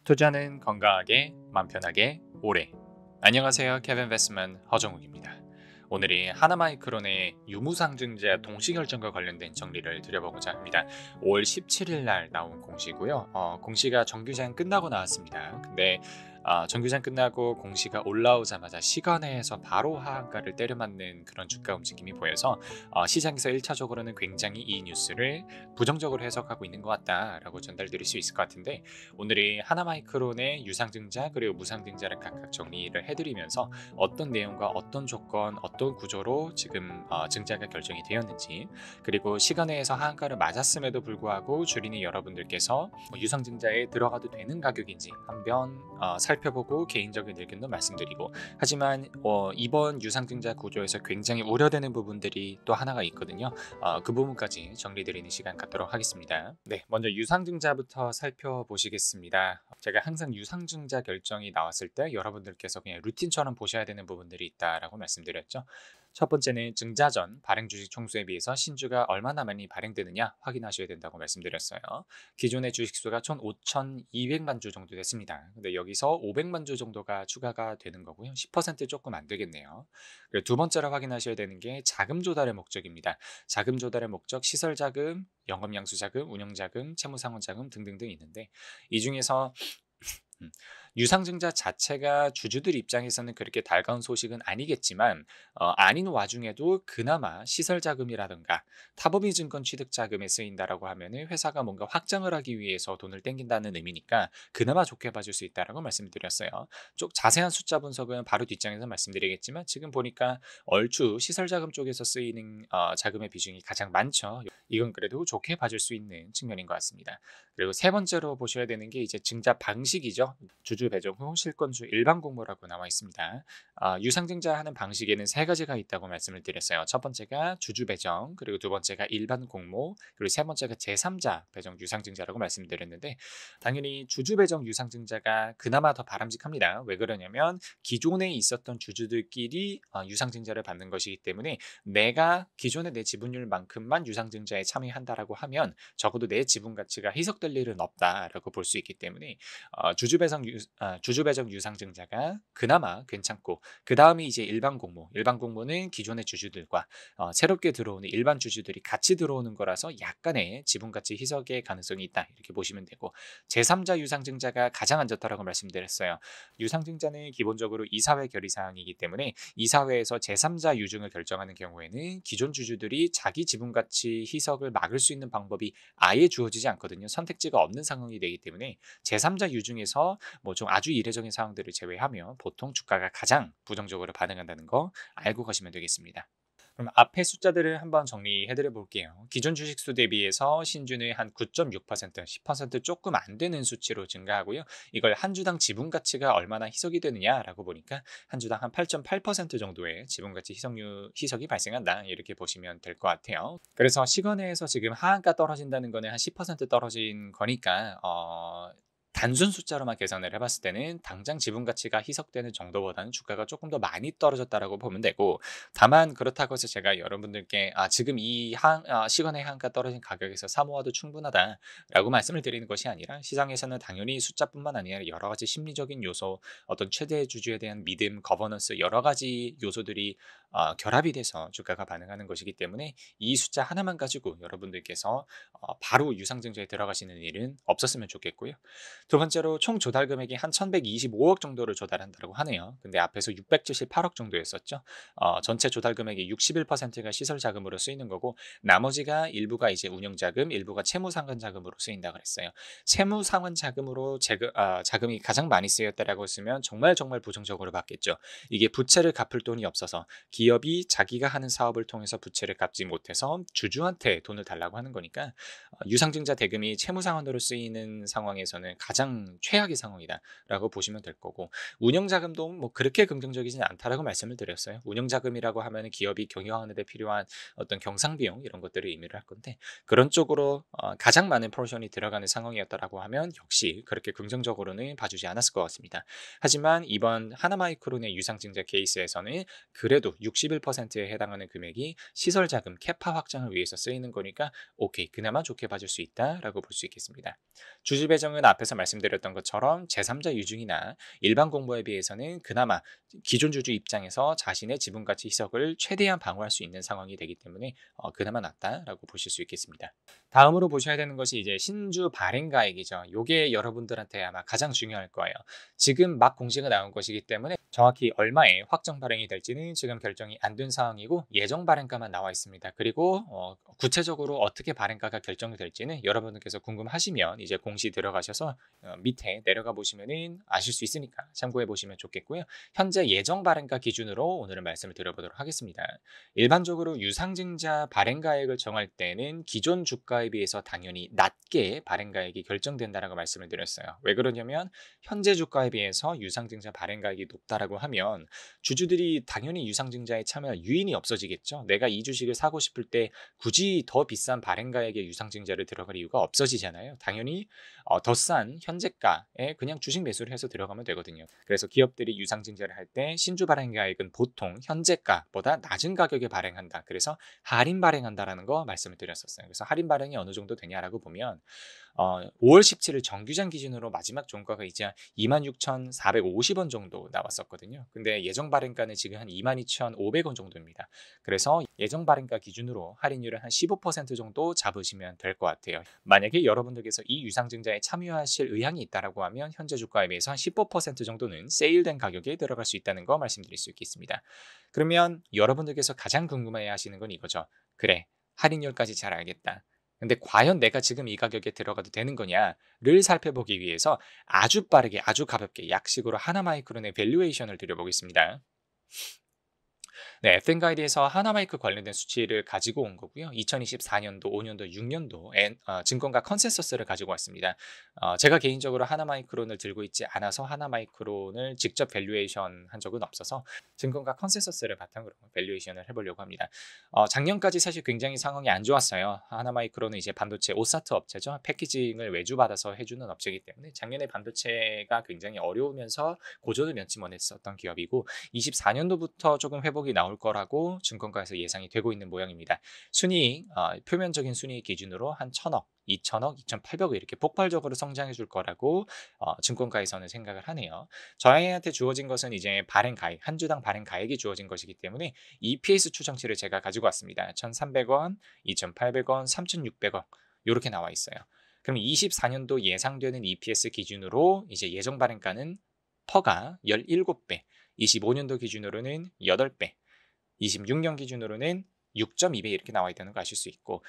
투자는 건강하게, 맘 편하게, 오래. 안녕하세요. 케빈 베스먼 허정욱입니다. 오늘이 하나마이크론의 유무상증자 동시결정과 관련된 정리를 드려보고자 합니다. 5월 17일 날 나온 공시고요. 공시가 정규장 끝나고 나왔습니다. 근데 정규장 끝나고 공시가 올라오자마자 시간에서 바로 하한가를 때려맞는 그런 주가 움직임이 보여서 시장에서 1차적으로는 굉장히 이 뉴스를 부정적으로 해석하고 있는 것 같다라고 전달드릴 수 있을 것 같은데, 오늘이 하나마이크론의 유상증자 그리고 무상증자를 각각 정리를 해드리면서 어떤 내용과 어떤 조건, 어떤 구조로 지금 증자가 결정이 되었는지, 그리고 시간에서 하한가를 맞았음에도 불구하고 주린이 여러분들께서 유상증자에 들어가도 되는 가격인지 한번 살펴보고 개인적인 의견도 말씀드리고, 하지만 이번 유상증자 구조에서 굉장히 우려되는 부분들이 또 하나가 있거든요. 그 부분까지 정리드리는 시간 갖도록 하겠습니다. 네, 먼저 유상증자부터 살펴보시겠습니다. 제가 항상 유상증자 결정이 나왔을 때 여러분들께서 그냥 루틴처럼 보셔야 되는 부분들이 있다라고 말씀드렸죠. 첫 번째는 증자 전 발행 주식 총수에 비해서 신주가 얼마나 많이 발행되느냐 확인하셔야 된다고 말씀드렸어요. 기존의 주식수가 총 5,200만 주 정도 됐습니다. 근데 여기서 500만 주 정도가 추가가 되는 거고요. 10% 조금 안 되겠네요. 그리고 두 번째로 확인하셔야 되는 게 자금 조달의 목적입니다. 자금 조달의 목적, 시설 자금, 영업양수 자금, 운영 자금, 채무상환 자금 등등등 있는데, 이 중에서 유상증자 자체가 주주들 입장에서는 그렇게 달가운 소식은 아니겠지만, 아닌 와중에도 그나마 시설 자금이라든가 타법인 증권 취득 자금에 쓰인다라고 하면은 회사가 뭔가 확장을 하기 위해서 돈을 땡긴다는 의미니까 그나마 좋게 봐줄 수 있다라고 말씀드렸어요. 좀 자세한 숫자 분석은 바로 뒷장에서 말씀드리겠지만, 지금 보니까 얼추 시설 자금 쪽에서 쓰이는 자금의 비중이 가장 많죠. 이건 그래도 좋게 봐줄 수 있는 측면인 것 같습니다. 그리고 세 번째로 보셔야 되는 게 이제 증자 방식이죠. 주주 배정 후 실권주 일반 공모라고 나와 있습니다. 유상증자 하는 방식에는 세 가지가 있다고 말씀을 드렸어요. 첫 번째가 주주 배정, 그리고 두 번째가 일반 공모, 그리고 세 번째가 제3자 배정 유상증자라고 말씀드렸는데, 당연히 주주 배정 유상증자가 그나마 더 바람직합니다. 왜 그러냐면 기존에 있었던 주주들끼리 유상증자를 받는 것이기 때문에, 내가 기존의 내 지분율만큼만 유상증자에 참여한다라고 하면 적어도 내 지분 가치가 희석될 일은 없다라고 볼 수 있기 때문에 주주 배정 유상증자가 그나마 괜찮고, 그 다음이 이제 일반 공모. 일반 공모는 기존의 주주들과 새롭게 들어오는 일반 주주들이 같이 들어오는 거라서 약간의 지분 가치 희석의 가능성이 있다, 이렇게 보시면 되고, 제3자 유상증자가 가장 안 좋다라고 말씀드렸어요. 유상증자는 기본적으로 이사회 결의 사항이기 때문에 이사회에서 제3자 유증을 결정하는 경우에는 기존 주주들이 자기 지분 가치 희석을 막을 수 있는 방법이 아예 주어지지 않거든요. 선택지가 없는 상황이 되기 때문에 제3자 유증에서 뭐 좀 아주 이례적인 상황들을 제외하면 보통 주가가 가장 부정적으로 반응한다는 거 알고 가시면 되겠습니다. 그럼 앞에 숫자들을 한번 정리해드려 볼게요. 기존 주식수 대비해서 신주는 한 9.6%, 10% 조금 안 되는 수치로 증가하고요. 이걸 한 주당 지분 가치가 얼마나 희석이 되느냐라고 보니까 한 주당 한 8.8% 정도의 지분 가치 희석이 발생한다, 이렇게 보시면 될 것 같아요. 그래서 시간에서 지금 하한가 떨어진다는 거는 한 10% 떨어진 거니까 단순 숫자로만 계산을 해봤을 때는 당장 지분 가치가 희석되는 정도보다는 주가가 조금 더 많이 떨어졌다라고 보면 되고, 다만 그렇다고 해서 제가 여러분들께 지금 이 시간의 한가 떨어진 가격에서 사모아도 충분하다라고 말씀을 드리는 것이 아니라, 시장에서는 당연히 숫자뿐만 아니라 여러 가지 심리적인 요소, 어떤 최대 주주에 대한 믿음, 거버넌스, 여러 가지 요소들이 결합이 돼서 주가가 반응하는 것이기 때문에, 이 숫자 하나만 가지고 여러분들께서 바로 유상증자에 들어가시는 일은 없었으면 좋겠고요. 두 번째로 총 조달 금액이 한 1,125억 정도를 조달한다고 하네요. 근데 앞에서 678억 정도였었죠. 전체 조달 금액의 61%가 시설 자금으로 쓰이는 거고, 나머지가 일부가 이제 운영 자금, 일부가 채무 상환 자금으로 쓰인다 그랬어요. 채무 상환 자금으로 자금이 가장 많이 쓰였다라고 했으면 정말 부정적으로 봤겠죠. 이게 부채를 갚을 돈이 없어서 기업이 자기가 하는 사업을 통해서 부채를 갚지 못해서 주주한테 돈을 달라고 하는 거니까, 유상증자 대금이 채무 상환으로 쓰이는 상황에서는 가장 최악의 상황이다라고 보시면 될 거고, 운영 자금도 뭐 그렇게 긍정적이진 않다라고 말씀을 드렸어요. 운영 자금이라고 하면 기업이 경영하는 데 필요한 어떤 경상 비용, 이런 것들을 의미를 할 건데, 그런 쪽으로 가장 많은 포션이 들어가는 상황이었다라고 하면 역시 그렇게 긍정적으로는 봐주지 않았을 것 같습니다. 하지만 이번 하나마이크론의 유상증자 케이스에서는 그래도 61%에 해당하는 금액이 시설 자금 캐파 확장을 위해서 쓰이는 거니까 오케이, 그나마 좋게 봐줄 수 있다라고 볼 수 있겠습니다. 주주 배정은 앞에서 말씀드렸던 것처럼 제3자 유증이나 일반 공모에 비해서는 그나마 기존 주주 입장에서 자신의 지분 가치 희석을 최대한 방어할 수 있는 상황이 되기 때문에 그나마 낫다라고 보실 수 있겠습니다. 다음으로 보셔야 되는 것이 이제 신주 발행가액이죠. 이게 여러분들한테 아마 가장 중요할 거예요. 지금 막 공시가 나온 것이기 때문에 정확히 얼마에 확정 발행이 될지는 지금 결정이 안 된 상황이고 예정 발행가만 나와 있습니다. 그리고 구체적으로 어떻게 발행가가 결정이 될지는 여러분들께서 궁금하시면 이제 공시 들어가셔서 밑에 내려가 보시면은 아실 수 있으니까 참고해 보시면 좋겠고요. 현재 예정 발행가 기준으로 오늘은 말씀을 드려보도록 하겠습니다. 일반적으로 유상증자 발행가액을 정할 때는 기존 주가에 비해서 당연히 낮게 발행가액이 결정된다라고 말씀을 드렸어요. 왜 그러냐면 현재 주가에 비해서 유상증자 발행가액이 높다라고 하면 주주들이 당연히 유상증자에 참여할 유인이 없어지겠죠. 내가 이 주식을 사고 싶을 때 굳이 더 비싼 발행가액의 유상증자를 들어갈 이유가 없어지잖아요. 당연히 더 싼 현재가에 그냥 주식 매수를 해서 들어가면 되거든요. 그래서 기업들이 유상증자를 할 때 신주 발행가액은 보통 현재가보다 낮은 가격에 발행한다. 그래서 할인 발행한다라는 거 말씀을 드렸었어요. 그래서 할인 발행이 어느 정도 되냐라고 보면 5월 17일 정규장 기준으로 마지막 종가가 이제 26,450원 정도 나왔었거든요. 근데 예정 발행가는 지금 한 22,500원 정도입니다. 그래서 예정 발행가 기준으로 할인율을 한 15% 정도 잡으시면 될 것 같아요. 만약에 여러분들께서 이 유상증자에 참여하실 의향이 있다라고 하면 현재 주가에 비해서 한 15% 정도는 세일된 가격에 들어갈 수 있다는 거 말씀드릴 수 있겠습니다. 그러면 여러분들께서 가장 궁금해 하시는 건 이거죠. 그래, 할인율까지 잘 알겠다. 근데 과연 내가 지금 이 가격에 들어가도 되는 거냐를 살펴보기 위해서 아주 빠르게 아주 가볍게 약식으로 하나마이크론의 밸류에이션을 드려보겠습니다. 네, FN가이드에서 하나마이크 관련된 수치를 가지고 온 거고요. 2024년도, 5년도, 6년도 증권가 컨센서스를 가지고 왔습니다. 제가 개인적으로 하나마이크론을 들고 있지 않아서 하나마이크론을 직접 밸류에이션 한 적은 없어서 증권가 컨센서스를 바탕으로 밸류에이션을 해보려고 합니다. 작년까지 사실 굉장히 상황이 안 좋았어요. 하나마이크론은 이제 반도체 오사트 업체죠. 패키징을 외주받아서 해주는 업체이기 때문에 작년에 반도체가 굉장히 어려우면서 고전을 면치 못했었던 기업이고 24년도부터 조금 회복이 나올 거라고 증권가에서 예상이 되고 있는 모양입니다. 순이익, 표면적인 순이익 기준으로 한 1,000억, 2,000억, 2,800억 이렇게 폭발적으로 성장해 줄 거라고 증권가에서는 생각을 하네요. 저희한테 주어진 것은 이제 발행가액, 한 주당 발행가액이 주어진 것이기 때문에 EPS 추정치를 제가 가지고 왔습니다. 1,300원, 2,800원, 3,600원 이렇게 나와 있어요. 그럼 24년도 예상되는 EPS 기준으로 이제 예정 발행가는 퍼가 17배, 25년도 기준으로는 8배, 26년 기준으로는 6.2배 이렇게 나와 있다는 거 아실 수 있고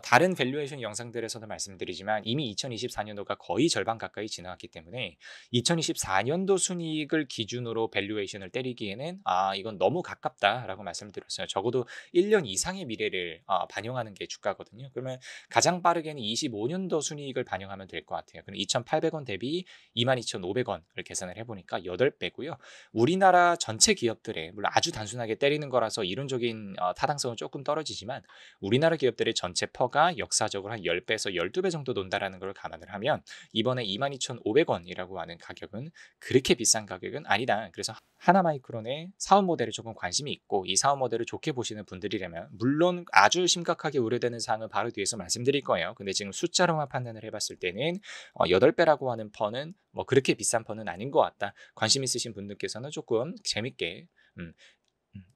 다른 밸류에이션 영상들에서도 말씀드리지만 이미 2024년도가 거의 절반 가까이 지나갔기 때문에 2024년도 순이익을 기준으로 밸류에이션을 때리기에는 이건 너무 가깝다라고 말씀드렸어요. 적어도 1년 이상의 미래를 반영하는 게 주가거든요. 그러면 가장 빠르게는 25년도 순이익을 반영하면 될 것 같아요. 그럼 2,800원 대비 22,500원을 계산을 해보니까 8배고요. 우리나라 전체 기업들의 물론 아주 단순하게 때리는 거라서 이론적인 타당성은 조금 떨어지지만 우리나라 기업들의 전체 퍼가 역사적으로 한 10배에서 12배 정도 논다라는 걸 감안을 하면 이번에 22,500원이라고 하는 가격은 그렇게 비싼 가격은 아니다. 그래서 하나마이크론의 사업 모델에 조금 관심이 있고 이 사업 모델을 좋게 보시는 분들이라면 물론 아주 심각하게 우려되는 사항은 바로 뒤에서 말씀드릴 거예요. 근데 지금 숫자로만 판단을 해봤을 때는 8배라고 하는 퍼는 뭐 그렇게 비싼 퍼는 아닌 것 같다. 관심 있으신 분들께서는 조금 재밌게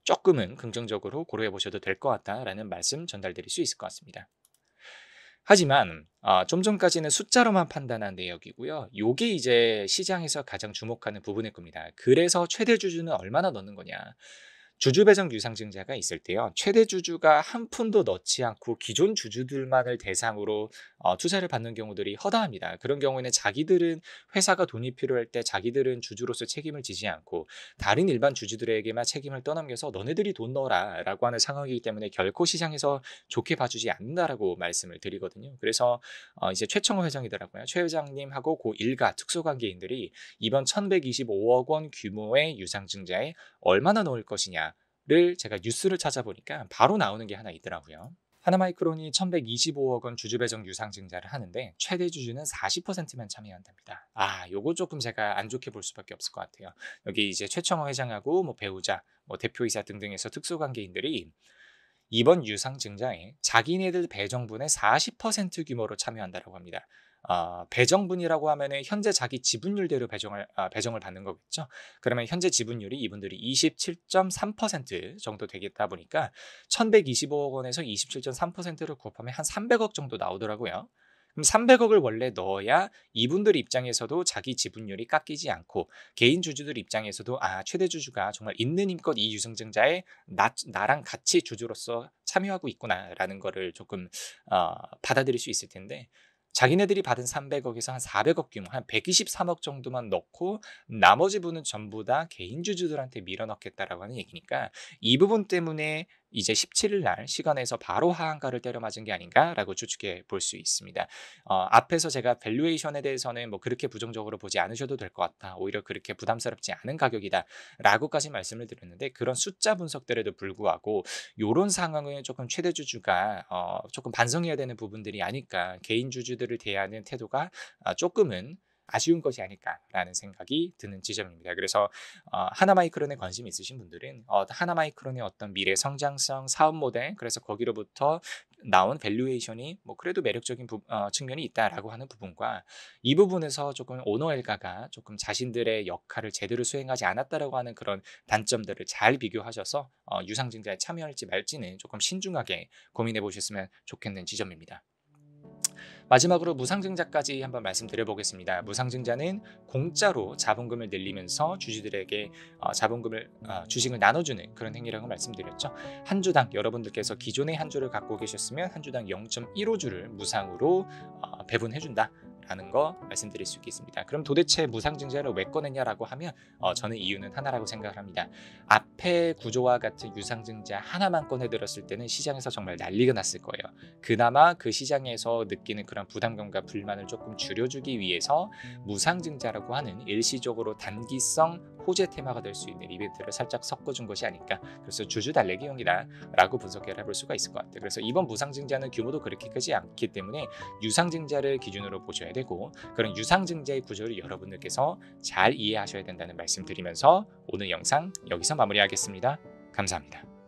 조금은 긍정적으로 고려해 보셔도 될 것 같다라는 말씀 전달드릴 수 있을 것 같습니다. 하지만 좀 전까지는 숫자로만 판단한 내역이고요. 요게 이제 시장에서 가장 주목하는 부분일 겁니다. 그래서 최대 주주는 얼마나 넣는 거냐. 주주 배정 유상증자가 있을 때요. 최대 주주가 한 푼도 넣지 않고 기존 주주들만을 대상으로 투자를 받는 경우들이 허다합니다. 그런 경우에는 자기들은 회사가 돈이 필요할 때 자기들은 주주로서 책임을 지지 않고 다른 일반 주주들에게만 책임을 떠넘겨서 너네들이 돈 넣어라 라고 하는 상황이기 때문에 결코 시장에서 좋게 봐주지 않는다라고 말씀을 드리거든요. 그래서 이제 최청호 회장이더라고요. 최 회장님하고 그 일가 특수관계인들이 이번 1,125억 원 규모의 유상증자에 얼마나 넣을 것이냐를 제가 뉴스를 찾아보니까 바로 나오는 게 하나 있더라고요. 하나마이크론이 1125억 원 주주 배정 유상증자를 하는데 최대 주주는 40%만 참여한답니다. 요거 조금 제가 안 좋게 볼 수밖에 없을 것 같아요. 여기 이제 최청호 회장하고 뭐 배우자, 뭐 대표이사 등등에서 특수관계인들이 이번 유상증자에 자기네들 배정분의 40% 규모로 참여한다라고 합니다. 배정분이라고 하면은 현재 자기 지분율대로 배정을 받는 거겠죠. 그러면 현재 지분율이 이분들이 27.3% 정도 되겠다 보니까 1125억 원에서 27.3%를 곱하면 한 300억 정도 나오더라고요. 그럼 300억을 원래 넣어야 이분들 입장에서도 자기 지분율이 깎이지 않고 개인 주주들 입장에서도 최대 주주가 정말 있는 힘껏 이 유상증자에 나랑 같이 주주로서 참여하고 있구나라는 거를 조금 받아들일 수 있을 텐데, 자기네들이 받은 300억에서 한 400억 규모, 한 123억 정도만 넣고 나머지 부분은 전부 다 개인 주주들한테 밀어넣겠다라고 하는 얘기니까, 이 부분 때문에 이제 17일 날 시간에서 바로 하한가를 때려맞은 게 아닌가라고 추측해 볼 수 있습니다. 앞에서 제가 밸류에이션에 대해서는 뭐 그렇게 부정적으로 보지 않으셔도 될 것 같다, 오히려 그렇게 부담스럽지 않은 가격이다 라고까지 말씀을 드렸는데, 그런 숫자 분석들에도 불구하고 이런 상황은 조금 최대 주주가 조금 반성해야 되는 부분들이 아닐까, 개인 주주들을 대하는 태도가 조금은 아쉬운 것이 아닐까라는 생각이 드는 지점입니다. 그래서 하나마이크론에 관심 있으신 분들은 하나마이크론의 어떤 미래 성장성, 사업 모델, 그래서 거기로부터 나온 밸류에이션이 뭐 그래도 매력적인 측면이 있다라고 하는 부분과, 이 부분에서 조금 오너 일가가 조금 자신들의 역할을 제대로 수행하지 않았다라고 하는 그런 단점들을 잘 비교하셔서 유상증자에 참여할지 말지는 조금 신중하게 고민해 보셨으면 좋겠는 지점입니다. 마지막으로 무상증자까지 한번 말씀드려 보겠습니다. 무상증자는 공짜로 자본금을 늘리면서 주주들에게 주식을 나눠주는 그런 행위라고 말씀드렸죠. 한 주당 여러분들께서 기존의 한 주를 갖고 계셨으면 한 주당 0.15주를 무상으로 배분해준다 라는 거 말씀드릴 수 있겠습니다. 그럼 도대체 무상증자를 왜 꺼냈냐라고 하면 저는 이유는 하나라고 생각을 합니다. 앞에 구조와 같은 유상증자 하나만 꺼내들었을 때는 시장에서 정말 난리가 났을 거예요. 그나마 그 시장에서 느끼는 그런 부담감과 불만을 조금 줄여주기 위해서 무상증자라고 하는 일시적으로 단기성 호재 테마가 될 수 있는 이벤트를 살짝 섞어준 것이 아닐까. 그래서 주주 달래기용이다 라고 분석해 볼 수가 있을 것 같아요. 그래서 이번 무상증자는 규모도 그렇게 크지 않기 때문에 유상증자를 기준으로 보셔야 되고, 그런 유상증자의 구조를 여러분들께서 잘 이해하셔야 된다는 말씀 드리면서 오늘 영상 여기서 마무리하겠습니다. 감사합니다.